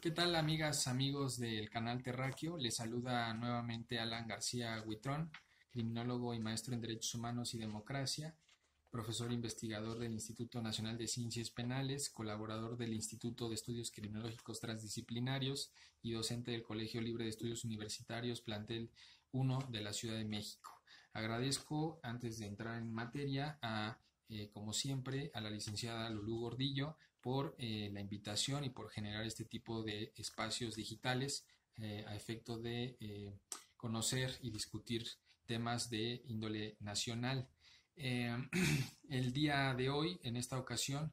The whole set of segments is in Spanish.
¿Qué tal, amigas, amigos del canal Terráqueo? Les saluda nuevamente Alan García Huitrón, criminólogo y maestro en Derechos Humanos y Democracia, profesor investigador del Instituto Nacional de Ciencias Penales, colaborador del Instituto de Estudios Criminológicos Transdisciplinarios y docente del Colegio Libre de Estudios Universitarios, plantel 1 de la Ciudad de México. Agradezco, antes de entrar en materia, como siempre, a la licenciada Lulú Gordillo por la invitación y por generar este tipo de espacios digitales a efecto de conocer y discutir temas de índole nacional. Eh, el día de hoy, en esta ocasión,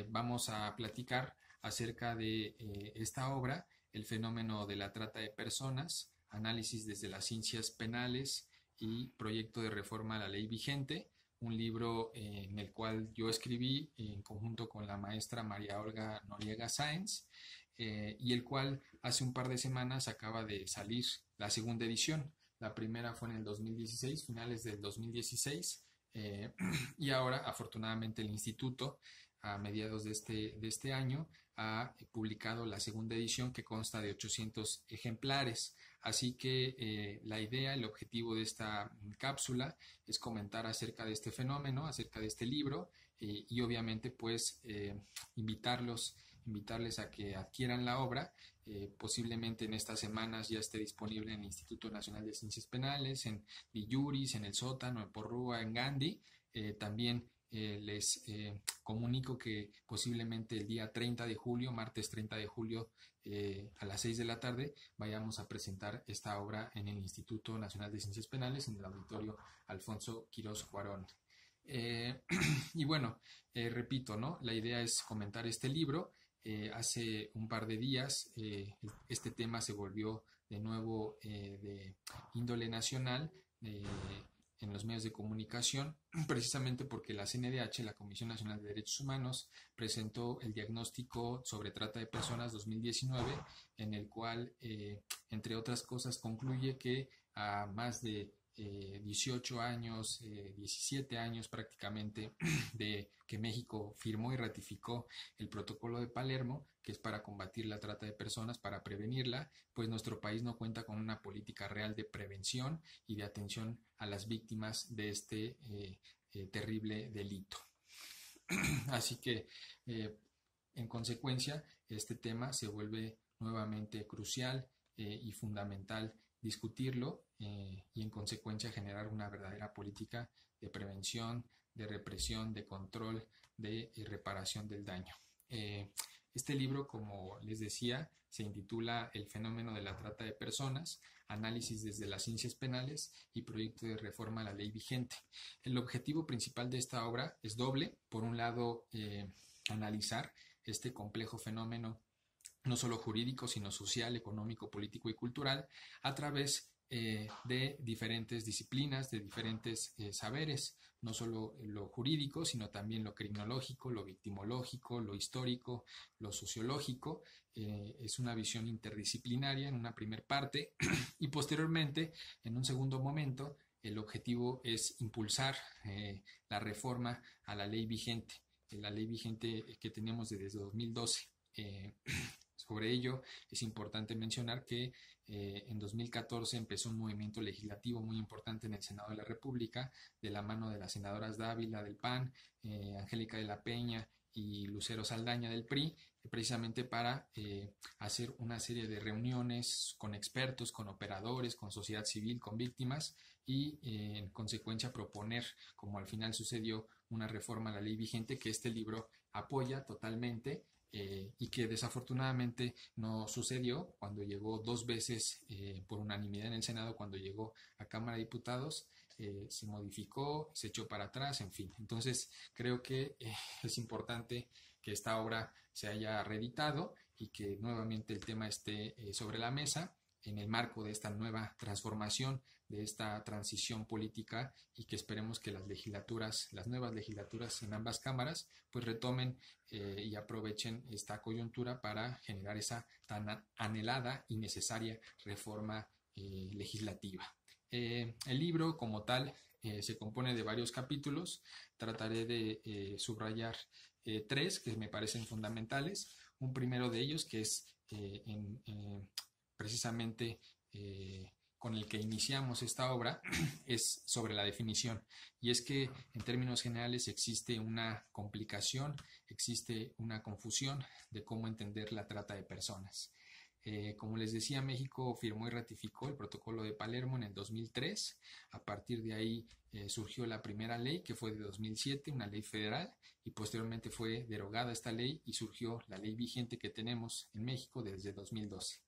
vamos a platicar acerca de esta obra, El fenómeno de la trata de personas, análisis desde las ciencias penales y proyecto de reforma a la ley vigente, un libro en el cual yo escribí en conjunto con la maestra María Olga Noriega Sáenz, y el cual hace un par de semanas acaba de salir la segunda edición. La primera fue en el 2016, finales del 2016, y ahora afortunadamente el instituto a mediados de este año ha publicado la segunda edición, que consta de 800 ejemplares. Así que la idea, el objetivo de esta cápsula es comentar acerca de este fenómeno, acerca de este libro, y obviamente pues invitarles a que adquieran la obra. Posiblemente en estas semanas ya esté disponible en el Instituto Nacional de Ciencias Penales, en Villuris, en El Sótano, en Porrúa, en Gandhi. También les comunico que posiblemente el día 30 de julio, martes 30 de julio, a las 6 de la tarde, vayamos a presentar esta obra en el Instituto Nacional de Ciencias Penales, en el auditorio Alfonso Quirós Cuarón. Y bueno, repito, ¿no? La idea es comentar este libro. Hace un par de días este tema se volvió de nuevo de índole nacional en los medios de comunicación, precisamente porque la CNDH, la Comisión Nacional de Derechos Humanos, presentó el diagnóstico sobre trata de personas 2019, en el cual, entre otras cosas, concluye que a más de 18 años, 17 años prácticamente de que México firmó y ratificó el protocolo de Palermo, que es para combatir la trata de personas, para prevenirla, pues nuestro país no cuenta con una política real de prevención y de atención a las víctimas de este terrible delito. Así que, en consecuencia, este tema se vuelve nuevamente crucial y fundamental discutirlo, y en consecuencia generar una verdadera política de prevención, de represión, de control, de reparación del daño. Este libro, como les decía, se intitula El fenómeno de la trata de personas, análisis desde las ciencias penales y proyecto de reforma a la ley vigente. El objetivo principal de esta obra es doble. Por un lado, analizar este complejo fenómeno, no solo jurídico, sino social, económico, político y cultural, a través de diferentes disciplinas, de diferentes saberes, no solo lo jurídico, sino también lo criminológico, lo victimológico, lo histórico, lo sociológico. Es una visión interdisciplinaria en una primer parte y posteriormente, en un segundo momento, el objetivo es impulsar la reforma a la ley vigente, la ley vigente que tenemos desde 2012. Sobre ello es importante mencionar que en 2014 empezó un movimiento legislativo muy importante en el Senado de la República, de la mano de las senadoras Dávila del PAN, Angélica de la Peña y Lucero Saldaña del PRI, precisamente para hacer una serie de reuniones con expertos, con operadores, con sociedad civil, con víctimas y en consecuencia proponer, como al final sucedió, una reforma a la ley vigente que este libro apoya totalmente. Y que desafortunadamente no sucedió cuando llegó dos veces por unanimidad en el Senado, cuando llegó a Cámara de Diputados, se modificó, se echó para atrás, en fin. Entonces creo que es importante que esta obra se haya reeditado y que nuevamente el tema esté sobre la mesa en el marco de esta nueva transformación, de esta transición política, y que esperemos que las legislaturas, las nuevas legislaturas en ambas cámaras, pues retomen y aprovechen esta coyuntura para generar esa tan anhelada y necesaria reforma legislativa. El libro como tal se compone de varios capítulos. Trataré de subrayar tres que me parecen fundamentales. Un primero de ellos, que es precisamente con el que iniciamos esta obra es sobre la definición. Y es que en términos generales existe una complicación, existe una confusión de cómo entender la trata de personas. Como les decía, México firmó y ratificó el Protocolo de Palermo en el 2003. A partir de ahí surgió la primera ley, que fue de 2007, una ley federal, y posteriormente fue derogada esta ley y surgió la ley vigente que tenemos en México desde 2012.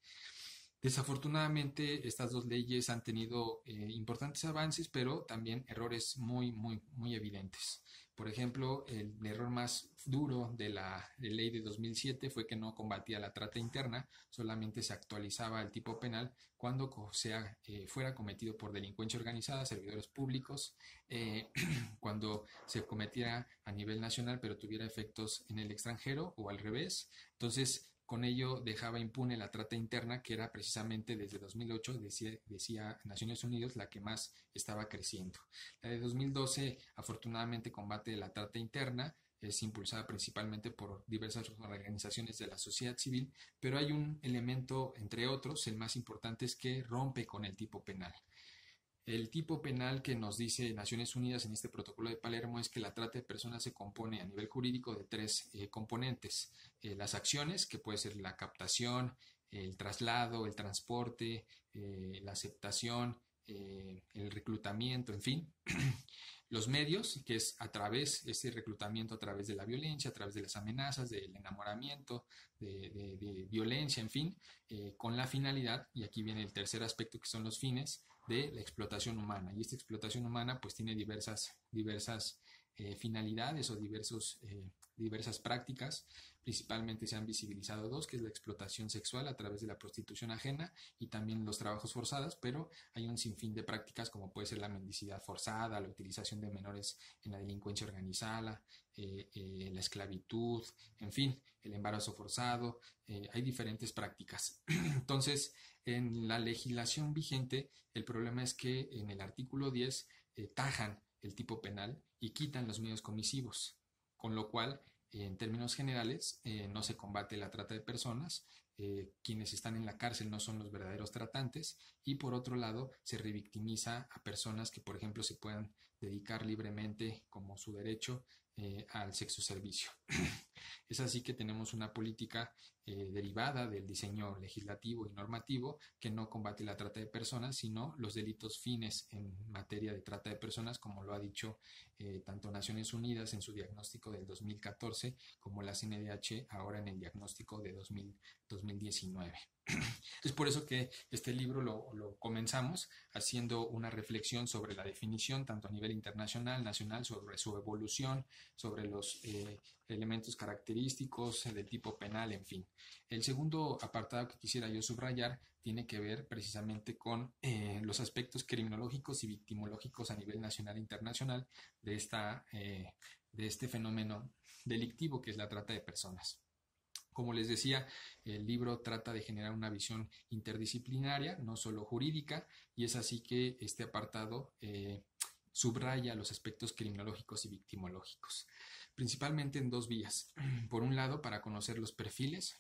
Desafortunadamente, estas dos leyes han tenido importantes avances, pero también errores muy evidentes. Por ejemplo, el error más duro de la ley de 2007 fue que no combatía la trata interna, solamente se actualizaba el tipo penal cuando fuera cometido por delincuencia organizada, servidores públicos, cuando se cometiera a nivel nacional pero tuviera efectos en el extranjero o al revés. Entonces, con ello dejaba impune la trata interna, que era precisamente desde 2008, decía Naciones Unidas, la que más estaba creciendo. La de 2012 afortunadamente combate la trata interna, es impulsada principalmente por diversas organizaciones de la sociedad civil, pero hay un elemento, entre otros, el más importante es que rompe con el tipo penal. El tipo penal que nos dice Naciones Unidas en este protocolo de Palermo es que la trata de personas se compone a nivel jurídico de tres componentes. Las acciones, que puede ser la captación, el traslado, el transporte, la aceptación, el reclutamiento, en fin. Los medios, que es ese reclutamiento a través de la violencia, a través de las amenazas, del enamoramiento, de violencia, en fin, con la finalidad, y aquí viene el tercer aspecto que son los fines, de la explotación humana. Y esta explotación humana pues tiene diversas finalidades o diversas prácticas. Principalmente se han visibilizado dos, que es la explotación sexual a través de la prostitución ajena y también los trabajos forzados, pero hay un sinfín de prácticas como puede ser la mendicidad forzada, la utilización de menores en la delincuencia organizada, la esclavitud, en fin, el embarazo forzado, hay diferentes prácticas. Entonces, en la legislación vigente, el problema es que en el artículo 10 tajan el tipo penal y quitan los medios comisivos, con lo cual, en términos generales, no se combate la trata de personas, quienes están en la cárcel no son los verdaderos tratantes y por otro lado se revictimiza a personas que por ejemplo se puedan dedicar libremente como su derecho al sexo servicio. Es así que tenemos una política derivada del diseño legislativo y normativo que no combate la trata de personas, sino los delitos fines en materia de trata de personas, como lo ha dicho tanto Naciones Unidas en su diagnóstico del 2014 como la CNDH ahora en el diagnóstico de 2019. Es por eso que este libro lo comenzamos haciendo una reflexión sobre la definición, tanto a nivel internacional, nacional, sobre su evolución, sobre los elementos característicos del tipo penal, en fin. El segundo apartado que quisiera yo subrayar tiene que ver precisamente con los aspectos criminológicos y victimológicos a nivel nacional e internacional de este fenómeno delictivo que es la trata de personas. Como les decía, el libro trata de generar una visión interdisciplinaria, no solo jurídica, y es así que este apartado subraya los aspectos criminológicos y victimológicos, principalmente en dos vías. Por un lado, para conocer los perfiles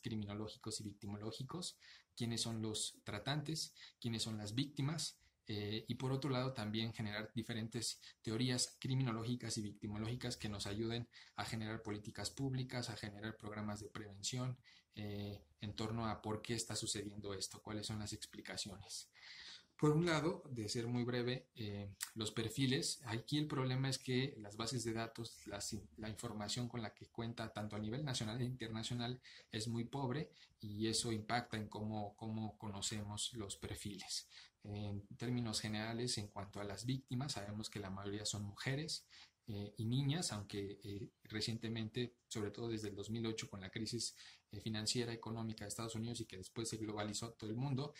criminológicos y victimológicos, quiénes son los tratantes, quiénes son las víctimas, y por otro lado también generar diferentes teorías criminológicas y victimológicas que nos ayuden a generar políticas públicas, a generar programas de prevención en torno a por qué está sucediendo esto, cuáles son las explicaciones. Por un lado, de ser muy breve, los perfiles. Aquí el problema es que las bases de datos, la información con la que cuenta tanto a nivel nacional e internacional es muy pobre y eso impacta en cómo conocemos los perfiles. En términos generales, en cuanto a las víctimas, sabemos que la mayoría son mujeres y niñas, aunque recientemente, sobre todo desde el 2008 con la crisis financiera económica de Estados Unidos y que después se globalizó a todo el mundo,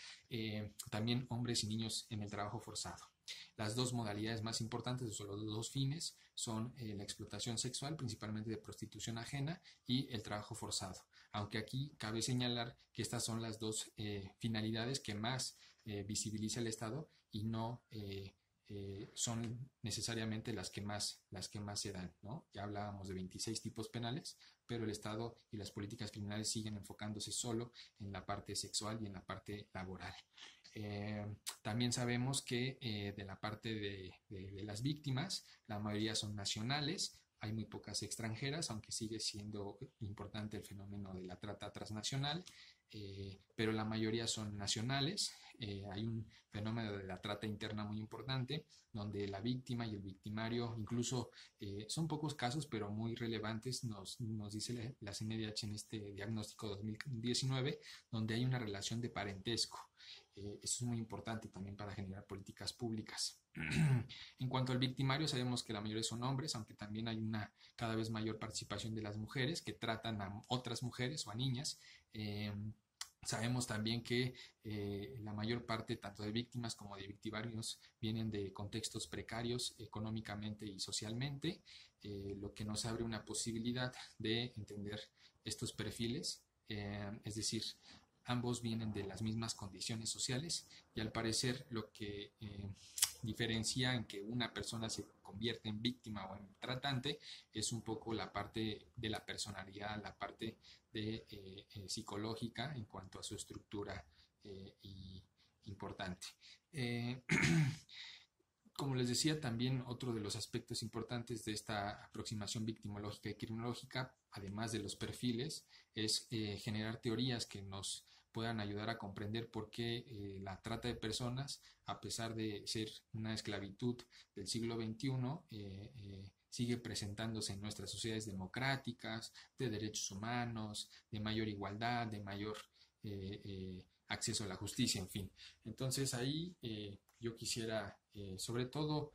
también hombres y niños en el trabajo forzado. Las dos modalidades más importantes, o los dos fines, son la explotación sexual, principalmente de prostitución ajena, y el trabajo forzado. Aunque aquí cabe señalar que estas son las dos finalidades que más visibiliza el Estado y no son necesariamente las que más se dan, ¿no? Ya hablábamos de 26 tipos penales, pero el Estado y las políticas criminales siguen enfocándose solo en la parte sexual y en la parte laboral. También sabemos que de la parte de las víctimas, la mayoría son nacionales, hay muy pocas extranjeras, aunque sigue siendo importante el fenómeno de la trata transnacional, pero la mayoría son nacionales. Hay un fenómeno de la trata interna muy importante, donde la víctima y el victimario, incluso son pocos casos, pero muy relevantes, nos dice la CNDH en este diagnóstico 2019, donde hay una relación de parentesco. Eso es muy importante también para generar políticas públicas. En cuanto al victimario, sabemos que la mayoría son hombres, aunque también hay una cada vez mayor participación de las mujeres que tratan a otras mujeres o a niñas. Sabemos también que la mayor parte tanto de víctimas como de victimarios vienen de contextos precarios económicamente y socialmente, lo que nos abre una posibilidad de entender estos perfiles, es decir, ambos vienen de las mismas condiciones sociales y al parecer lo que diferencia en que una persona se convierte en víctima o en tratante es un poco la parte de la personalidad, la parte de, psicológica en cuanto a su estructura y importante. Como les decía, también otro de los aspectos importantes de esta aproximación victimológica y criminológica, además de los perfiles, es generar teorías que nos puedan ayudar a comprender por qué la trata de personas, a pesar de ser una esclavitud del siglo XXI, sigue presentándose en nuestras sociedades democráticas, de derechos humanos, de mayor igualdad, de mayor acceso a la justicia, en fin. Entonces ahí yo quisiera sobre todo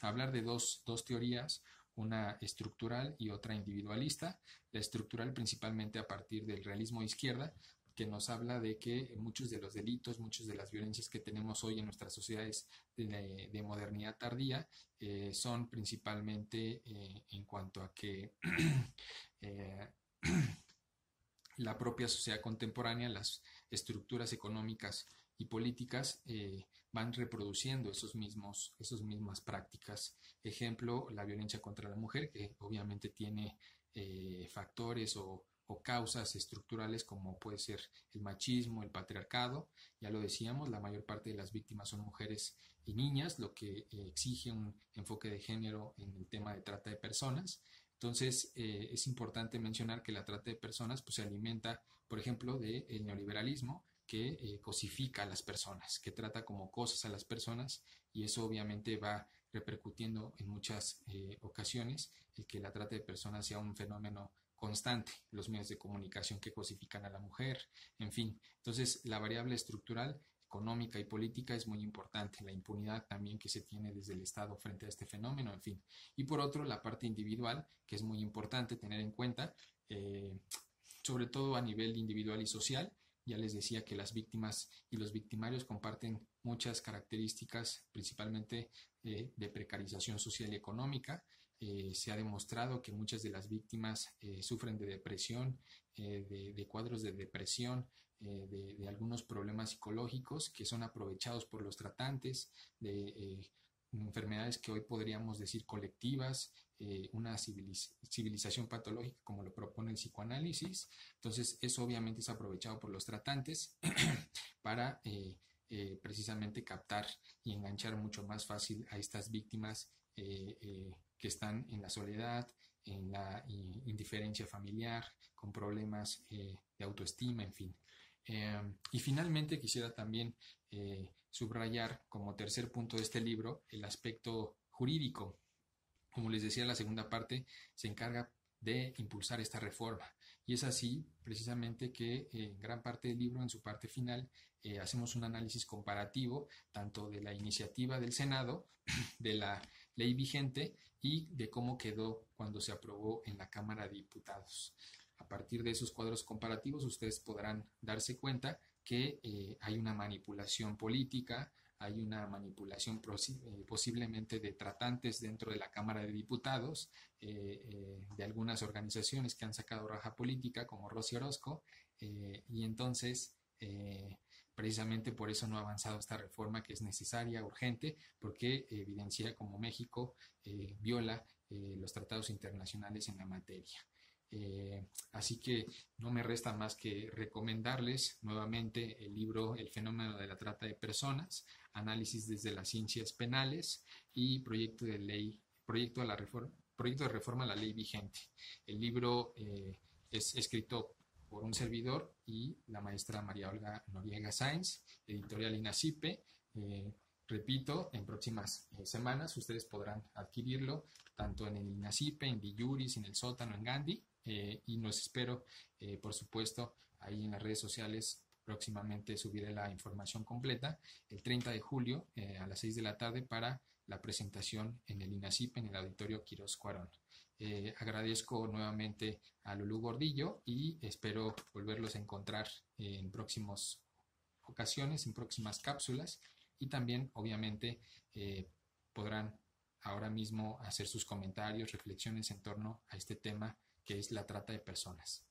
hablar de dos teorías, una estructural y otra individualista. La estructural principalmente a partir del realismo de izquierda, que nos habla de que muchos de los delitos, muchas de las violencias que tenemos hoy en nuestras sociedades de modernidad tardía son principalmente en cuanto a que la propia sociedad contemporánea, las estructuras económicas y políticas van reproduciendo esas mismas prácticas. Ejemplo, la violencia contra la mujer, que obviamente tiene factores o causas estructurales como puede ser el machismo, el patriarcado. Ya lo decíamos, la mayor parte de las víctimas son mujeres y niñas, lo que exige un enfoque de género en el tema de trata de personas. Entonces, es importante mencionar que la trata de personas pues, se alimenta, por ejemplo, del neoliberalismo, que cosifica a las personas, que trata como cosas a las personas, y eso obviamente va repercutiendo en muchas ocasiones el que la trata de personas sea un fenómeno constante, los medios de comunicación que cosifican a la mujer, en fin. Entonces, la variable estructural, económica y política es muy importante, la impunidad también que se tiene desde el Estado frente a este fenómeno, en fin. Y por otro, la parte individual, que es muy importante tener en cuenta, sobre todo a nivel individual y social. Ya les decía que las víctimas y los victimarios comparten muchas características, principalmente de precarización social y económica. Se ha demostrado que muchas de las víctimas sufren de depresión, de cuadros de depresión, de algunos problemas psicológicos que son aprovechados por los tratantes, de enfermedades que hoy podríamos decir colectivas, una civilización patológica como lo propone el psicoanálisis. Entonces eso obviamente es aprovechado por los tratantes para precisamente captar y enganchar mucho más fácil a estas víctimas que están en la soledad, en la indiferencia familiar, con problemas de autoestima, en fin. Y finalmente quisiera también subrayar como tercer punto de este libro el aspecto jurídico. Como les decía, la segunda parte se encarga de impulsar esta reforma. Y es así, precisamente, que en gran parte del libro, en su parte final, hacemos un análisis comparativo tanto de la iniciativa del Senado, de la ley vigente y de cómo quedó cuando se aprobó en la Cámara de Diputados. A partir de esos cuadros comparativos, ustedes podrán darse cuenta que hay una manipulación política, hay una manipulación posiblemente de tratantes dentro de la Cámara de Diputados, de algunas organizaciones que han sacado raja política, como Rosy Orozco, y entonces Precisamente por eso no ha avanzado esta reforma, que es necesaria, urgente, porque evidencia cómo México viola los tratados internacionales en la materia. Así que no me resta más que recomendarles nuevamente el libro El fenómeno de la trata de personas, análisis desde las ciencias penales y proyecto de reforma a la ley vigente. El libro es escrito por un servidor y la maestra María Olga Noriega Sáenz, editorial INACIPE. Repito, en próximas semanas ustedes podrán adquirirlo tanto en el INACIPE, en Villuris, en el Sótano, en Gandhi, y los espero, por supuesto, ahí en las redes sociales. Próximamente subiré la información completa el 30 de julio a las 6 de la tarde para la presentación en el INACIPE, en el Auditorio Quirós Cuarón. Agradezco nuevamente a Lulú Gordillo y espero volverlos a encontrar en próximas ocasiones, en próximas cápsulas, y también obviamente podrán ahora mismo hacer sus comentarios, reflexiones en torno a este tema que es la trata de personas.